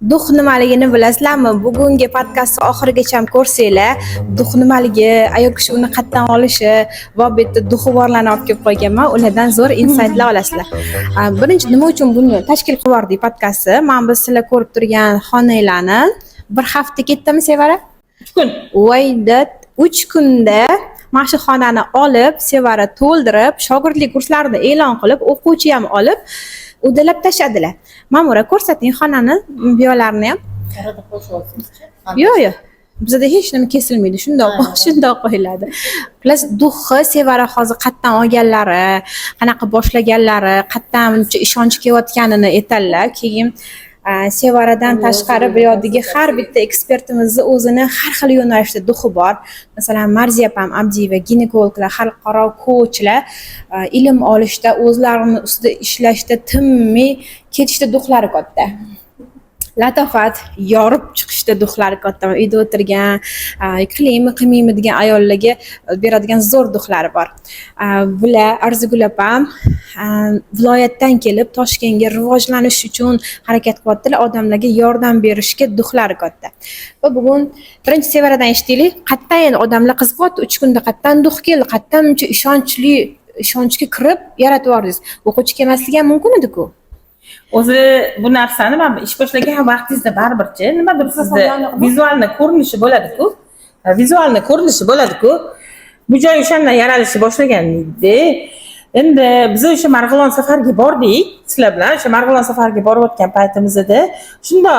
Duh nimaligini bilasizlarmi? Bugungi podkastni oxirigacha ko'rsanglar, duh nimaligi, ayol kishi uni qayerdan olishi va bu yerda duhi borlarni olib kelib qo'yganman. Ulardan zo'r insightlar olasizlar. Birinchi nima uchun buni tashkil qilib yubordik podkastni? Mana biz sizlar ko'rib turgan xonanglarni bir hafta ketdimi Sevara? 3 kun. Voyda 3 kunda mana shu xonani olib, Sevara to'ldirib, shogirdlik kurslarini e'lon qilib, o'quvchi ham olib uddalab tashladilar. Ma'mura ko'rsating xonani, biyolarni ham. Yo'q. Bizda hech nima kesilmaydi. Shundoq qo'yiladi. Plus duhni Sevara hozir qayerdan olganlari, qanaqa boshlaganlari, qayerdan buncha ishonch kelayotganini aytadilar. Keyin Sevaradan tashqari bu yerdagi har bitta ekspertimizni o'zini har xil yo'nalishda duhi bor. Masalan, Marziya opam Abdiyeva ginekologlar, xalqaro coachlar ilm olishda, o'zlarini ustida ishlashda tinmay ketishda duhlari katta. Latofat yorib chiqishda duhlari katta. Uyda o'tirgan, qilmaymi degan ayollarga beradigan zo'r duhlari bor. Bular Arzigul opam viloyatdan kelib Toshkentga rivojlanish uchun harakat qilyaptilar, odamlarga yordam berishga duhlari katta. Va bugun birinchi Sevaradan eshitaylik, qayerdan endi odamlar qiziqyapti, 3 kunda qayerdan duh keldi, qayerdan buncha ishonchga kirib yaratib yordingiz. O'quvchi kelmasligi ham mumkin edi-ku. O'zi bu narsani men ish boshlagan vaqtingizda baribirchi nimadir sizda vizualni ko'rinishi bo'ladi-ku. Vizualni ko'rinishi bo'ladi-ku. Bu joy o'shandan yaralishni boshlagan edi. Endi biz o'sha Marg'ilon safariga bordik. Sizlar bilan o'sha Marg'ilon safariga borayotgan paytimizda shunda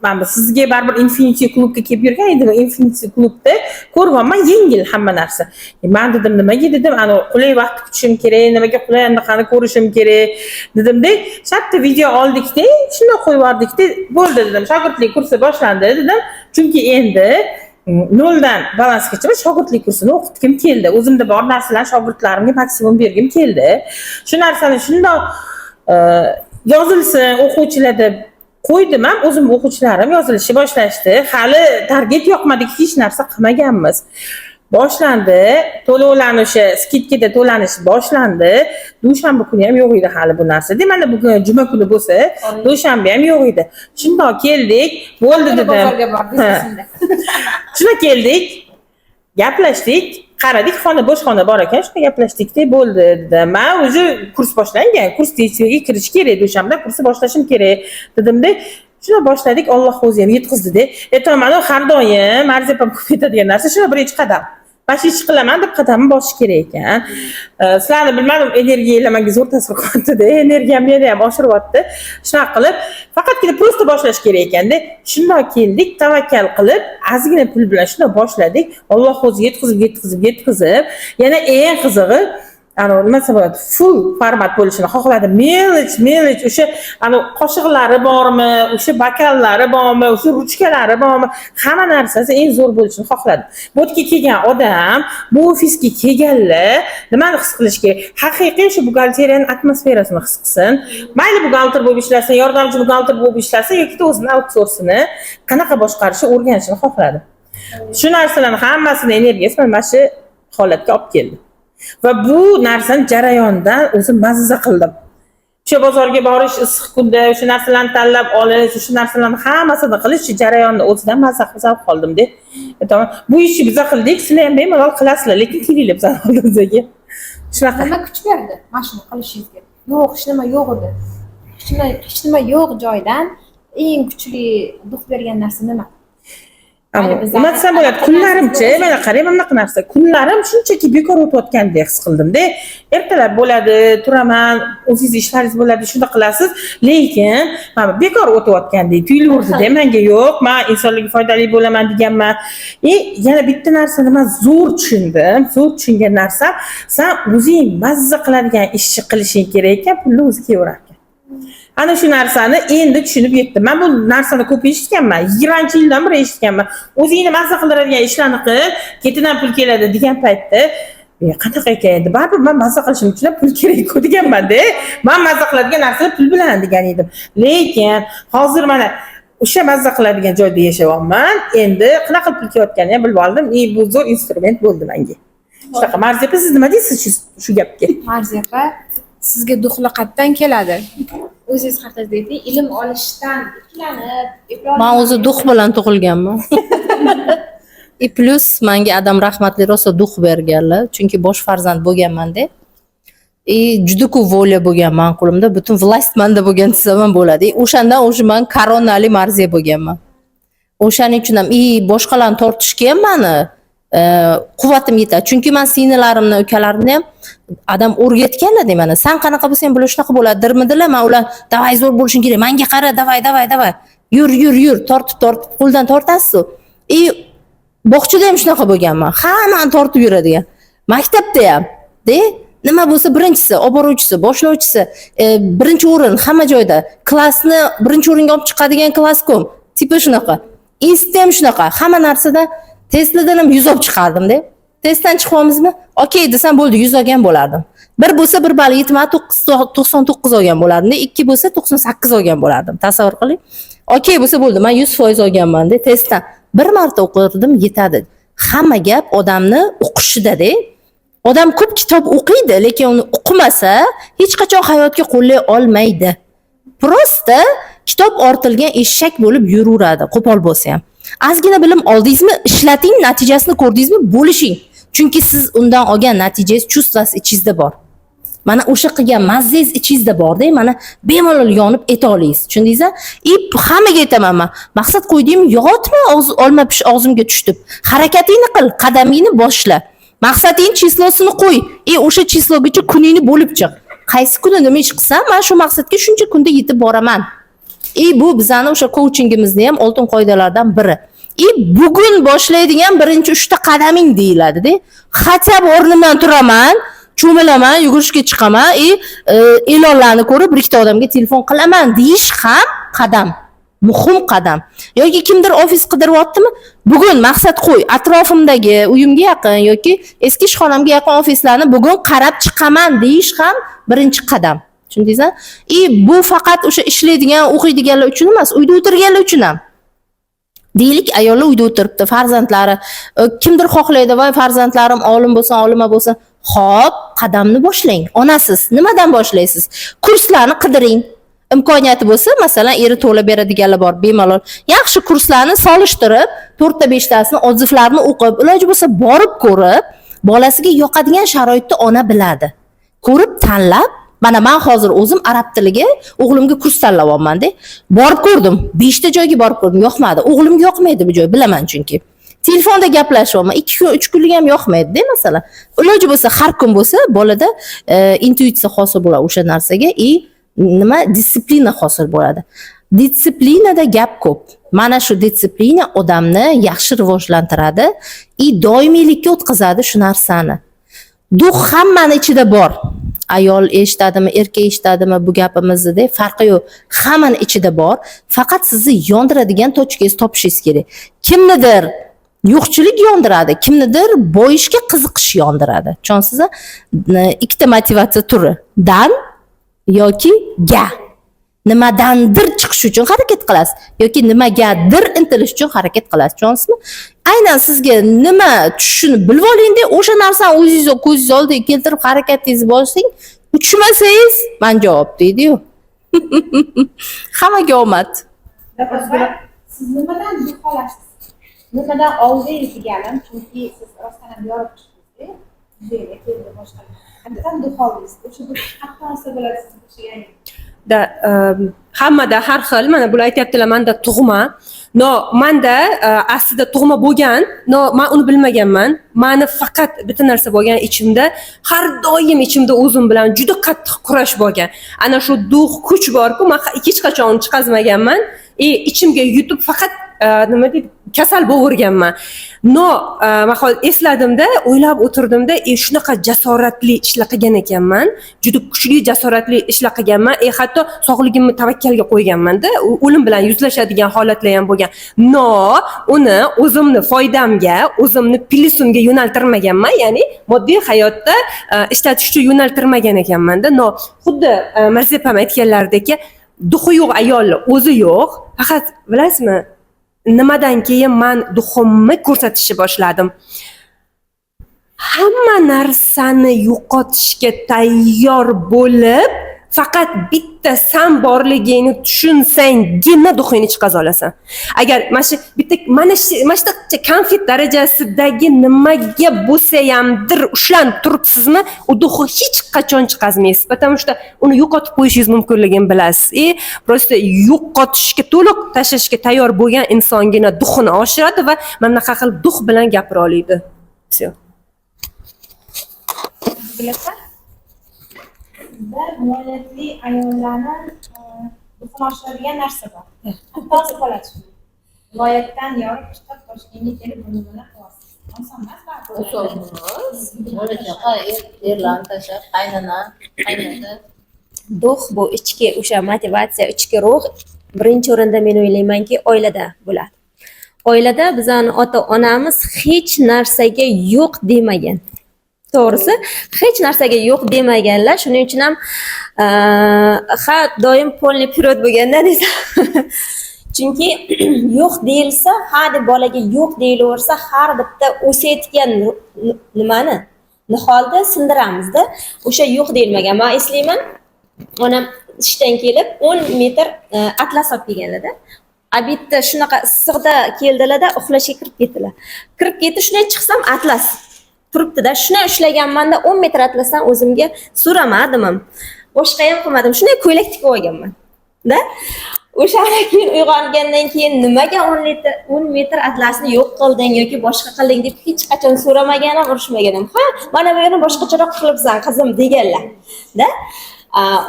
men sizga baribir Infinity klubga kelib yurgan edim. Infinity klubda ko'rganman, yengil hamma narsa. Men dedim, nimaga dedim, ana qulay vaqt kutishim kerak, nimaga qulay anaqani ko'rishim kerak dedimda, shartta video oldikda, shunday qo'yib yubordikda, bo'ldi dedim. Shogirdlik kursi boshlandi dedim. Chunki endi noldan balansgacha shogirdlik kursini o'qitgim keldi. O'zimda bor narsalarni shogirdlarimga maksimum bergim keldi. Shu narsani shunday yozilsin o'quvchilarda qo'ydim ham, o'zim o'quvchilarim yozilishni boshlashdi. Hali target yoqmadi, hech narsa qilmaganmiz. Boshlandi, to'lovlarni o'sha skidkada to'lanish boshlandi. Dushanba kuni ham yo'q edi hali bu narsa. Mana bugun juma kuni bo'lsa, dushanba ham yo'q edi. Shunday keldik, bo'ldi dedim. Bozorga bordik. Shuna keldik, gaplashdik, qaradik, bo'sh xona bor ekan, shunday gaplashdik-da, bo'ldi dedim. Men o'zi kurs boshlangan, kurs tezligiga kirish kerak, dushanba kursi boshlashim kerak dedimda. Shuna boshladik, Alloh o'zi ham yetkazdi-da. Aytaman, har doim Marziya opam ko'p aytadigan narsa, shuna birinchi qadam. Bashi chiqaman deb qadamni bosish kerak ekan. Sizlarni bilmadim, energiyalarga zo'r ta'sir qilyapti-da, energiyam meni ham oshiryapti. Shunaqa qilib, faqatgina prosta boshlash kerak ekanda. Shunday keldik, tavakkal qilib, ozgina pul bilan shunday boshladik. Alloh o'zi yetkazib, yana eng qizig'i nima sabab full format bo'lishini xohladim. Melech o'sha qoshiqlari bormi, o'sha bakallari bormi, o'sha ruchkalari bormi, hamma narsasi eng zo'r bo'lishini xohladim. Bu yerga kelgan odam, bu ofisga kelganlar nimani his qilish kerak? Haqiqiy shu buxgalteriyaning atmosferasini his qilsin. Mayli buxgalter bo'lib ishlasin, yordamchi buxgalter bo'lib ishlasin yoki o'zini outsourcini qanaqa boshqarishni o'rganishni xohladim. Shu narsalarning hammasini energiyasi mana shu holatga olib keldi. Va bu narsani jarayondan o'zim mazza qildim. O'sha bozorga borish, issiq kunda o'sha narsalarni tanlab olish, o'sha narsalarni hammasini qilish jarayonida o'zidan mazza qilib qoldim-da. Bu ishni biz qildik, sizlar ham bemalol qilasizlar, lekin kelinglar bizning oldimizga. Shunaqa. Nima kuch berdi mana shuni qilishingizga? Yo'q, hech nima yo'q edi. Hech nima yo'q joydan eng kuchli duh bergan narsa nima? Nima desam bo'ladi, kunlarimcha, mana qarang, mana bunaqa narsa. Kunlarim shunchaki bekor o'tayotgandek his qildim-da. Ertalab bo'ladi, turaman, ofis ishlaringiz bo'ladi, shunda qilasiz, lekin mana bekor o'tayotgandek tuyulaverdi-da menga. Yo'q, men insonlarga foydali bo'laman deganman. Yana bitta narsani men zo'r tushundim. Zo'r tushungan narsa, sen o'zing mazza qiladigan ishni qilishing kerak ekan, pulni o'zi kelaverar ekan. Ana shu narsani endi tushunib yetdim. Men bu narsani ko'p eshitganman. 20-yildan beri eshitganman. O'zingni mazza qiladigan ishlarni qil, ketidan pul keladi degan paytda, qanaqa ekan endi? Baribir men mazza qilishim uchun pul kerak-ku deganman-da. Men mazza qiladigan narsa pul bilan degan edim. Lekin hozir mana o'sha mazza qiladigan joyda yashayapman. Endi qanaqa pul kelayotganini bilib oldim. Bu zo'r instrument bo'ldi menga. Shunaqa. Marziya opa, siz nima deysiz shu gapga? Marziya opa, sizga duhli qayerdan keladi? o'zingiz haqida aytdingiz, ilm olishdan ikkilanib, Men o'zi duh bilan tug'ilganman. Plus menga adam rahmatli rosa duh berganlar, chunki bosh farzand bo'lganman-da. Juda ko'p vo'la bo'lgan men qo'limda, butun vlast menda bo'lgan desam ham bo'ladi. O'shandan men koronali marziya bo'lganman. O'shaning uchun ham boshqalarni tortishga ham meni quvvatim yetadi. Chunki men singillarimni, ukalarimni ham adam o'rgatganlar mana. Sen qanaqa bo'lsang, bular shunaqa bo'ladi, dirmidilar. Men ular davay zo'r bo'lishing kerak. Menga qara, davay. Yur, tortib qo'ldan tortasiz. Bog'chada ham shunaqa bo'lganman. Hammani tortib yuradigan. Maktabda ham, nima bo'lsa birinchisi, olib boruvchisi, boshlovchisi, birinchi o'rin hamma joyda. Klassni birinchi o'ringa olib chiqadigan klasskom. Tipi shunaqa. Institutda ham shunaqa. Hamma narsada testlardan ham 100 olib chiqardim-da. Testdan chiqyapmizmi? Okey desam bo'ldi, 100 olgan bo'lardim. Bir bo'lsa bir ball yetmay 99 olgan bo'lardim-da, ikki bo'lsa 98 olgan bo'lardim. Tasavvur qiling. Okey bo'lsa bo'ldi, men 100% olganman-da testdan. Bir marta o'qirdim, yetadi. Hamma gap odamni o'qishida-da. Odam ko'p kitob o'qiydi, lekin uni o'qimasa, hech qachon hayotga qo'llay olmaydi. Prosta kitob ortilgan eshak bo'lib yuraveradi, qo'pol bo'lsa ham. Ozgina bilim oldingizmi, ishlating, natijasini ko'rdingizmi, bo'lishing. Chunki siz undan olgan natijangiz chuvstras ichingizda bor. Mana o'sha qilgan mazangiz ichingizda bor-da, mana bemalol yonib eta olasiz. Tushundingizmi? Hammaga aytaman men. Maqsad qo'ydim, yotma, olma pish og'zimga tushdi. Harakatingni qil, qadamingni boshla. Maqsading chislosini qo'y. O'sha chislogacha kuningni bo'lib chiq. Qaysi kuni nima ish qilsam, men shu maqsadga shuncha kunda yetib boraman. Bu bizani o'sha coachingimizni ham oltin qoidalardan biri. Bugun boshlaydigan birinchi 3 ta qadaming deyiladi-da. Xatab o'rnimdan turaman, cho'milaman, yugurishga chiqaman, e'lonlarni ko'rib bir ikkita odamga telefon qilaman deyish ham qadam. Muhim qadam. Yoki kimdir ofis qidiryaptimi? Bugun maqsad qo'y, atrofimdagi uyimga yaqin yoki eski ishxonamga yaqin ofislarni bugun qarab chiqaman deyish ham birinchi qadam. Tushundingizmi? Bu faqat o'sha ishlaydigan, o'qiydiganlar uchun emas, uyda o'tirganlar uchun ham. Deylik, ayollar uyda o'tiribdi, farzandlari, kimdir xohlaydi, voy farzandlarim olim bo'lsin, olima bo'lsin. Xo'p, qadamni boshlang. Onasiz nimadan boshlaysiz? Kurslarni qidiring. Imkoniyati bo'lsa, masalan, eri to'lab beradiganlar bor, bemalol. Yaxshi kurslarni solishtirib, 4 ta 5 tasini odzivlarni o'qib, iloji bo'lsa borib ko'rib, bolasiga yoqadigan sharoitni ona biladi. Ko'rib tanlab, mana men hozir o'zim arab tiliga o'g'limga kurs tanlayapman-da. Borib ko'rdim, 5 ta joyga borib ko'rdim, yoqmadi. O'g'limga yoqmaydi bu joy, bilaman chunki. Telefonda gaplashyapman, 2 kun, 3 kunlik ham yoqmaydi-da, masalan. Iloji bo'lsa har kun bo'lsa, bolada intuitsiya hosil bo'ladi o'sha narsaga, disiplina hosil bo'ladi. Disiplinada gap ko'p. Mana shu disiplina odamni yaxshi rivojlantiradi, doimiylikka o'tkazadi shu narsani. Duh hammani ichida bor. Ayol eshitadimi, erkak eshitadimi bu gapimizni, farqi yo'q. Hammani ichida bor. Faqat sizni yondiradigan tochkangizni topishingiz kerak. Kimnidir yo'qchilik yondiradi, kimnidir boyishga qiziqish yondiradi. Tushunasizmi? Ikkita motivatsiya turi. Dan yoki ga. Nimadandir chiqish uchun harakat qilasiz yoki nimagadir intilish uchun harakat qilasiz. Tushunasizmi? Aynan sizga nima tushishini bilib olingda, o'sha narsani o'zingiz ko'zingiz oldiga keltirib harakatingizni boshlang. Uchmasangiz, men javob deydi-yu. Hammaga omad. Siz nimadan duh olasiz? Nimadan oldingiz deganim, chunki siz rostdan ham yorib chiqdingiz-da. Juda keldi boshqa. Qanday duh oldingiz? O'sha duh qanday bo'ladi siz o'xshagan? Hammada har xil, mana bular aytayaptilar, menda tug'ma. Menda aslida tug'ma bo'lgan, men uni bilmaganman. Meni faqat bitta narsa bo'lgan ichimda, har doim ichimda o'zim bilan juda qattiq kurash bo'lgan. Ana shu duh kuch bor-ku, men hech qachon uni chiqazmaganman. Ichimga yutib faqat nima deydi, kasal bo'laverganman. Men hozir esladimda, o'ylab o'tirdimda, shunaqa jasoratli ishlar qilgan ekanman. Juda kuchli jasoratli ishlar qilganman. Hatto sog'ligimni tavakkalga qo'yganman-da. O'lim bilan yuzlashadigan holatlar ham bo'lgan. Uni o'zimni foydamga, o'zimni plusimga yo'naltirmaganman. Ya'ni moddiy hayotda ishlatish uchun yo'naltirmagan ekanman-da. Xuddi Marsepam aytganlaridek, duhi yo'q ayolni o'zi yo'q. Faqat bilasizmi, nimadan keyin men duhimni ko'rsatishni boshladim. Hamma narsani yo'qotishga tayyor bo'lib, faqat bitta san borligingni tushunsanggina duxingni chiqaza olasan. Agar mana shu bitta mana shu konfet darajasidagi nimaga bo'lsa hamdir ushlanib turibsizmi, u duxni hech qachon chiqazmaysiz. Потому что uni yo'qotib qo'yishingiz mumkinligini bilasiz. Просто yo'qotishga, to'liq tashlashga tayyor bo'lgan insongina duxini oshiradi va mana bunaqa qilib dux bilan gapira oladi. Все. Bilasizlar? Bizda muolatli ayollarni duxini oshiradigan narsa bor. To'g'ri holat shu. Viloyatdan yorib chiqib Toshkentga kelib buni bilan qilyapsiz. Oson emas baribir. Erlarni tashlab, qaynana. Dux bu ichki o'sha motivatsiya, ichki ruh birinchi o'rinda men o'ylaymanki oilada bo'ladi. Oilada bizani ota-onamiz hech narsaga yo'q demagan. To'g'risi, hech narsaga yo'q demaganlar. Shuning uchun ham doim polniy period bo'lganda desam. Chunki yo'q deyilsa, deb bolaga yo'q deyilaversa, har bitta o'sayotgan nimani niholda sindiramizda. O'sha yo'q deyilmagan. Men eslayman, onam ishdan kelib 10 metr atlas olib kelganlarda. Bitta shunaqa issiqda keldilarda uxlashga kirib ketdilar. Kirib ketdi, shunday chiqsam atlas turibdi-da, shunday ushlaganmanda 10 metr atlasdan o'zimga so'ramadim ham. Boshqa ham qilmadim. Shunday ko'ylak tikib olganman. Da? O'shadan keyin uyg'ongandan keyin nimaga 10 metr atlasni yo'q qilding yoki boshqa qilding deb hech qachon so'ramaganim, urishmaganim. Mana bu yerni boshqacharoq qilibsan qizim deganlar. Da?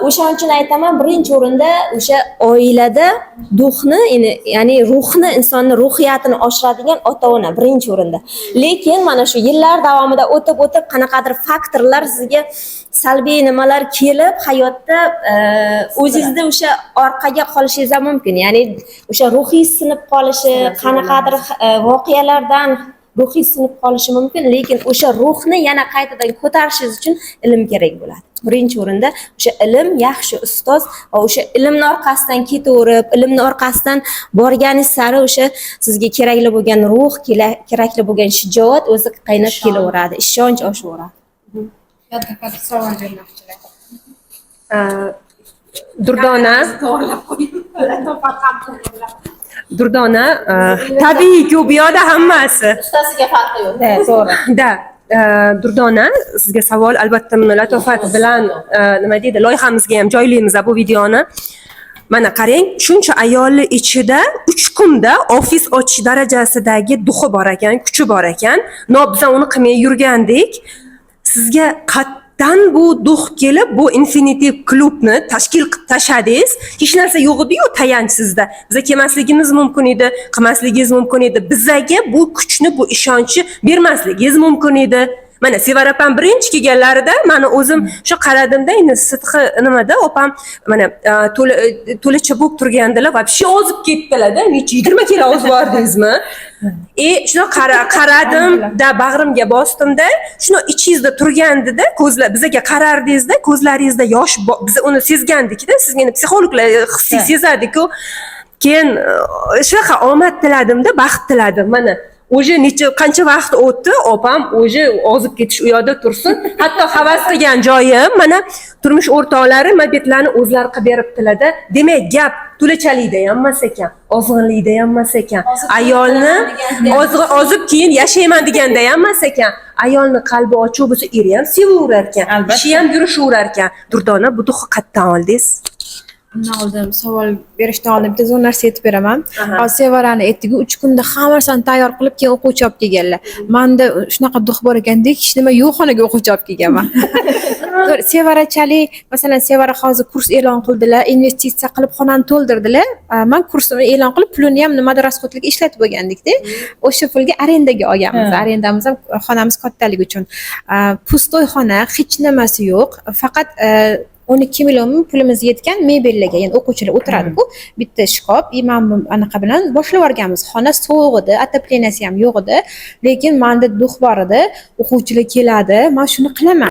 O'shaning uchun aytaman, birinchi o'rinda o'sha oilada duxni, ya'ni ruhni, insonning ruhiyatini oshiradigan ota-ona birinchi o'rinda. Lekin mana shu yillar davomida o'tib qanaqadir faktorlar sizga salbiy nimalar kelib, hayotda o'zingizda o'sha orqaga qolishingiz ham mumkin. Ya'ni o'sha ruhiy sinib qolishi, qanaqadir voqealardan ruhiy sinib qolishi mumkin, lekin o'sha ruhni yana qaytadan ko'tarishingiz uchun ilm kerak bo'ladi. Birinchi o'rinda o'sha ilm, yaxshi ustoz va o'sha ilmning orqasidan ketaverib, ilmning orqasidan borganingiz sari o'sha sizga kerakli bo'lgan ruh, kerakli bo'lgan shijoat o'zi qaynab kelaveradi, ishonch oshaveradi. Katta savol bermoqchilar. Durdona tabiiyki u yoqda hammasi. Ustasiga farqi yo'q. To'g'ri. Da. Durdona, sizga savol, albatta buni latofat bilan nima deydi, loyihamizga ham joylaymiz bu videoni. Mana qarang, shuncha ayolni ichida 3 kunda ofis ochish darajasidagi duxi bor ekan, kuchi bor ekan. Biz uni qilmay yurgandik. Sizga qatdan bu dux kelib, bu infinitiv klubni tashkil qilib tashladingiz. Hech narsa yo'q edi-yu tayanch sizda. Biz kelmasligimiz mumkin edi, qilmasligingiz mumkin edi. Bizga bu kuchni, bu ishonchni bermasligingiz mumkin edi. Mana Sevara opam birinchi kelganlarida meni o'zim shu qaradimda, endi sidqi nimada opam mana to'licha bo'lib turgandilar, вообще ozib ketdilar-da. Necha 20 kilo ozib bordingizmi? Shuni qaradim, da bag'rimga bostimda, shuni ichingizda turgandida, ko'zlar bizga qarardingizda, ko'zlaringizda yosh, biz uni sezgandik-da, sizga psixologlar hissiy sezadi-ku. Keyin shunaqa omad tiladimda, baxt tiladim. Mana o'zi qancha vaqt o'tdi, opam o'zi ozib ketish u yoqda tursin. Hatto havas qilgan joyim, mana turmush o'rtoqlari mabetlarni o'zlari qilib beribdilar-da. Demak, gap to'lachalikda ham emas ekan, ozg'inlikda ham emas ekan. Ayolni ozib keyin yashayman deganda ham emas ekan. Ayolni qalbi ochiq bo'lsa, eri ham sevaverar ekan, ishi ham yurishaverar ekan. Durdona, bu duxni qayerdan oldingiz? Undan oldin savol berishdan oldin bitta zo'r narsa aytib beraman. Sevarani aytdiku, 3 kunda hamma narsani tayyor qilib, keyin o'quvchi olib kelganlar. Menda shunaqa dux bor ekandek, hech nima yo'q xonaga o'quvchi olib kelganman. Sevarachalik, masalan, Sevara hozir kurs e'lon qildilar, investitsiya qilib xonani to'ldirdilar. Men kursni e'lon qilib, pulini ham nimada rasxodlarga ishlatib bo'lgandik-da. O'sha pulga arendaga olganmiz. Arendamiz ham xonamiz kattaligi uchun. Pustoy xona, hech nimasi yo'q. Faqat 12 million pulimiz yetgan mebellarga, ya'ni o'quvchilar o'tiradi-ku, bitta shkop, men anaqa bilan boshlab o'rganmiz. Xona sovuq edi, otopleniyasi ham yo'q edi, lekin menda dux bor edi, o'quvchilar keladi, men shuni qilaman.